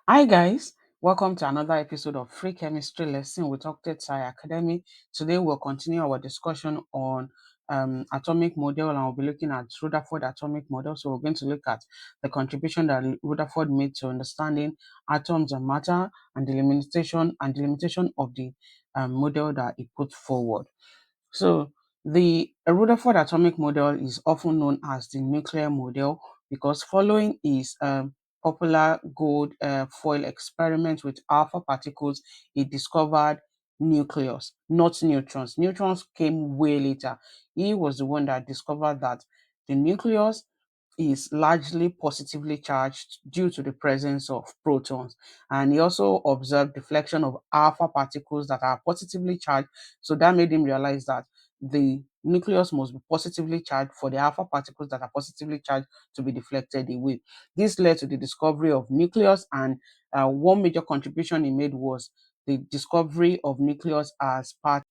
Hi guys, welcome to another episode of Free Chemistry Lesson with Octet Sci Academy. Today we'll continue our discussion on atomic model, and we'll be looking at Rutherford atomic model. So we're going to look at the contribution that Rutherford made to understanding atoms and matter, and the limitation of the model that he put forward. So the Rutherford atomic model is often known as the nuclear model because following his popular gold foil experiment with alpha particles, he discovered nucleus, not neutrons. Neutrons came way later. He was the one that discovered that the nucleus is largely positively charged due to the presence of protons. And he also observed deflection of alpha particles that are positively charged. So that made him realize that the nucleus must be positively charged for the alpha particles that are positively charged to be deflected away. This led to the discovery of nucleus, and one major contribution he made was the discovery of nucleus as part.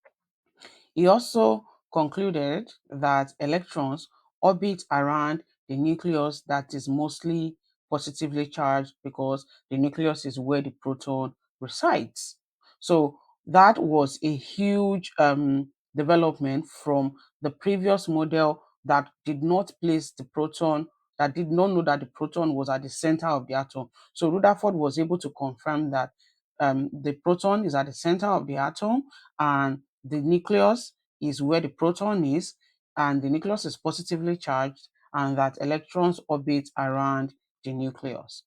He also concluded that electrons orbit around the nucleus that is mostly positively charged because the nucleus is where the proton resides. So that was a huge development from the previous model that did not place the proton, that did not know that the proton was at the center of the atom. So Rutherford was able to confirm that the proton is at the center of the atom, and the nucleus is where the proton is, and the nucleus is positively charged, and that electrons orbit around the nucleus.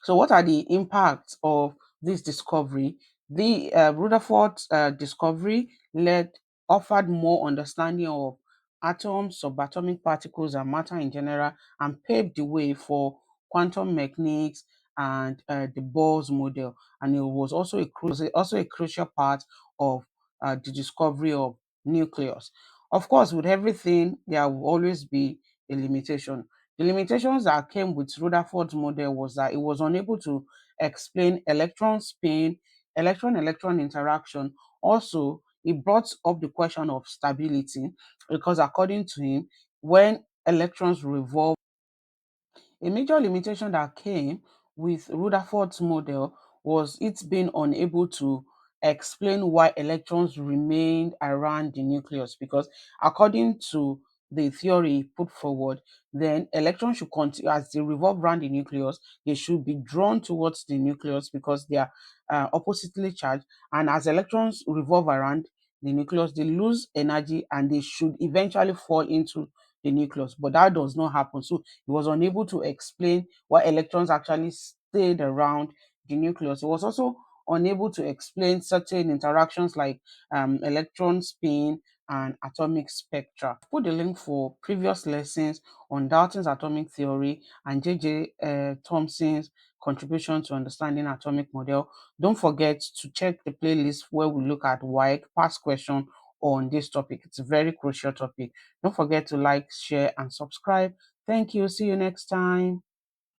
So what are the impacts of this discovery? The Rutherford discovery offered more understanding of atoms, subatomic particles, and matter in general, and paved the way for quantum mechanics and the Bohr's model. And it was also a crucial part of the discovery of nucleus. Of course, with everything, there will always be a limitation. The limitations that came with Rutherford's model was that it was unable to explain electron spin, electron-electron interaction. Also, it brought up the question of stability because according to him, when electrons revolve, a major limitation that came with Rutherford's model was it being unable to explain why electrons remained around the nucleus, because according to the theory put forward, then electrons should continue as they revolve around the nucleus, they should be drawn towards the nucleus because they are oppositely charged, and as electrons revolve around the nucleus, they lose energy and they should eventually fall into the nucleus, but that does not happen. So he was unable to explain why electrons actually stayed around the nucleus. He was also unable to explain certain interactions like electron spin and atomic spectra. I've put the link for previous lessons on Dalton's atomic theory and J.J. Thomson's contribution to understanding atomic model. Don't forget to check the playlist where we look at wide past question on this topic. It's a very crucial topic. Don't forget to like, share, and subscribe. Thank you. See you next time.